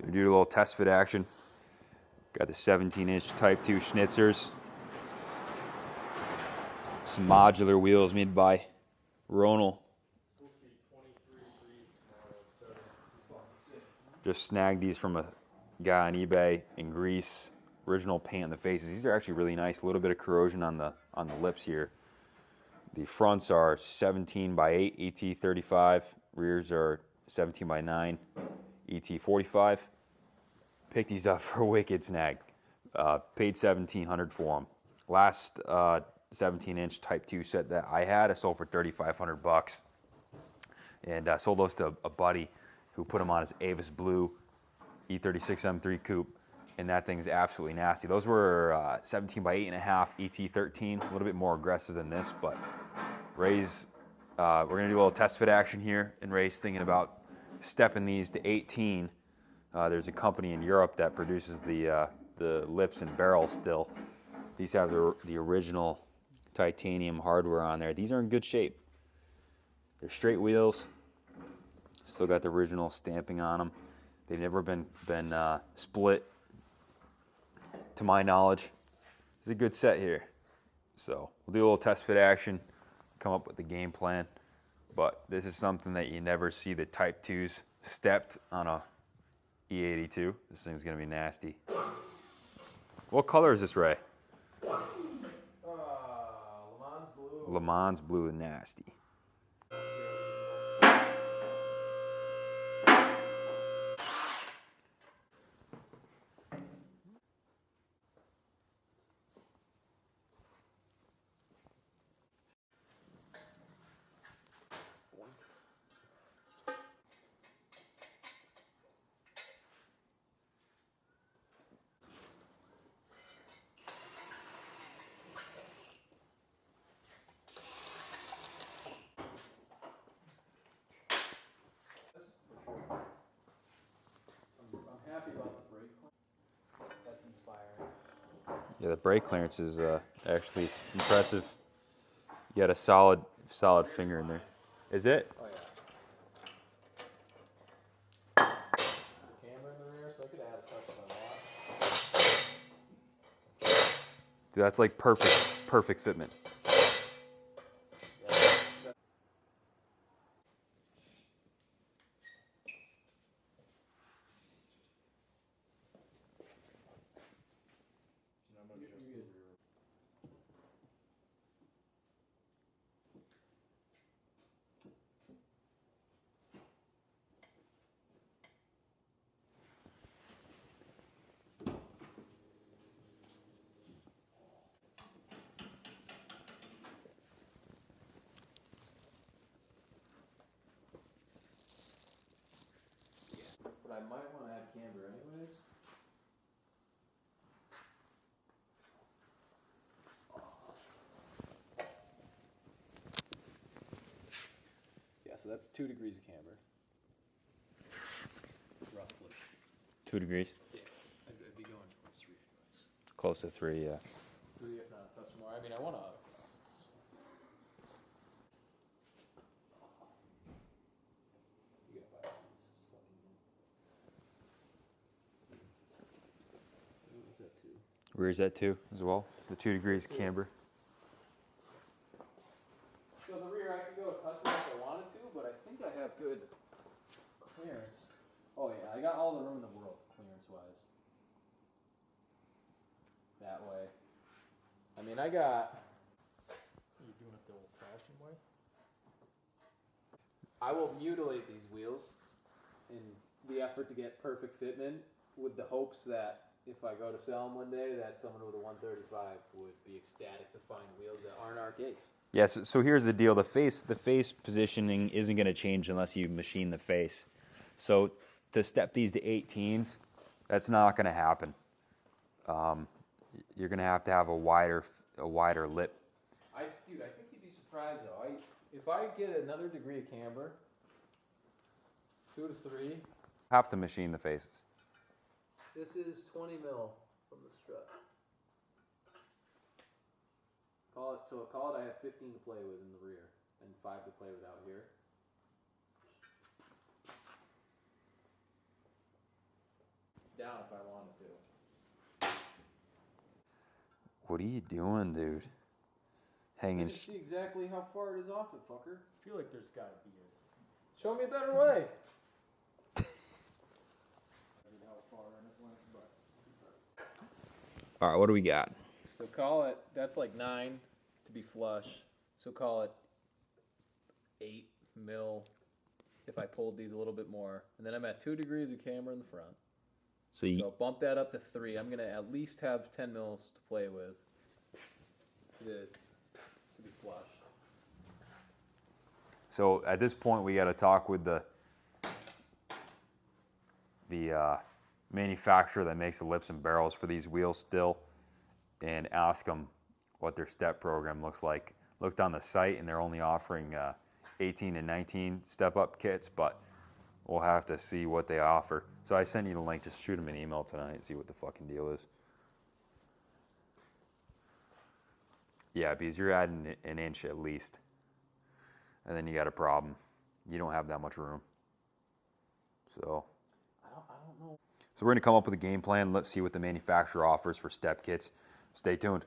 We do a little test fit action. Got the 17-inch Type 2 Schnitzers. Some modular wheels made by Ronald. Just snagged these from a guy on eBay in Greece. Original paint on the faces. These are actually really nice. A little bit of corrosion on the lips here. The fronts are 17x8 ET35. Rears are 17x9 ET45. Picked these up for a wicked snag. Paid $1,700 for them. Last 17-inch Type 2 set that I had, I sold for $3,500. And I sold those to a buddy who put them on his Avis Blue E36 M3 coupe. And that thing's absolutely nasty. Those were 17x8.5 ET13, a little bit more aggressive than this, but Ray's, we're gonna do a little test fit action here, and Ray's thinking about stepping these to 18. There's a company in Europe that produces the lips and barrels still. These have the original titanium hardware on there. These are in good shape. They're straight wheels, still got the original stamping on them. They've never been split, to my knowledge. It's a good set here. So we'll do a little test fit action, come up with the game plan. But this is something that you never see the Type 2s stepped on a E82. This thing's gonna be nasty. What color is this, Ray? Le Mans blue. Le Mans blue and nasty. I'm happy about the brake clearance. That's inspiring. Yeah, the brake clearance is actually impressive. You got a solid finger in there. Is it? Oh yeah. Camera in the rear, so I could add a touch on that. Dude, that's like perfect fitment. But I might want to add camber anyways. Yeah, so that's 2 degrees of camber. Roughly. 2 degrees? Yeah, I'd be going towards 3 anyways. Close to 3, yeah. 3 if not a touch more. I mean, I want to. Rear's at 2 as well. So 2 degrees camber. So the rear, I could go a touch more if I wanted to, but I think I have good clearance. Oh yeah, I got all the room in the world clearance-wise. That way. I mean, I got. You're doing it the old-fashioned way. I will mutilate these wheels in the effort to get perfect fitment, with the hopes that if I go to sell them one day, that someone with a 135 would be ecstatic to find wheels that aren't arcades. Yes, so here's the deal. The face positioning isn't going to change unless you machine the face. So to step these to 18s, that's not going to happen. You're going to have a wider lip. Dude, I think you'd be surprised though. If I get another degree of camber, 2 to 3. Have to machine the faces. This is 20 mil from the strut. Call it I have 15 to play with in the rear and 5 to play with out here. down if I wanted to. What are you doing, dude? I Hanging. can see exactly how far it is off it, fucker. I feel like there's gotta be a. Show me a better way. How far in it went, but. All right, what do we got? So call it, that's like 9 to be flush. So call it 8 mil if I pulled these a little bit more. And then I'm at 2 degrees of camera in the front. So you, So bump that up to 3. I'm going to at least have 10 mils to play with to be flush. so at this point, we got to talk with the manufacturer that makes the lips and barrels for these wheels still, and ask them what their step program looks like. Looked on the site, and they're only offering 18 and 19 step-up kits, but we'll have to see what they offer. So I sent you the link. Just shoot them an email tonight and see what the fucking deal is. Yeah, because you're adding an inch at least, and then you got a problem. You don't have that much room. So I don't know. we're gonna come up with a game plan. Let's see what the manufacturer offers for step kits. Stay tuned.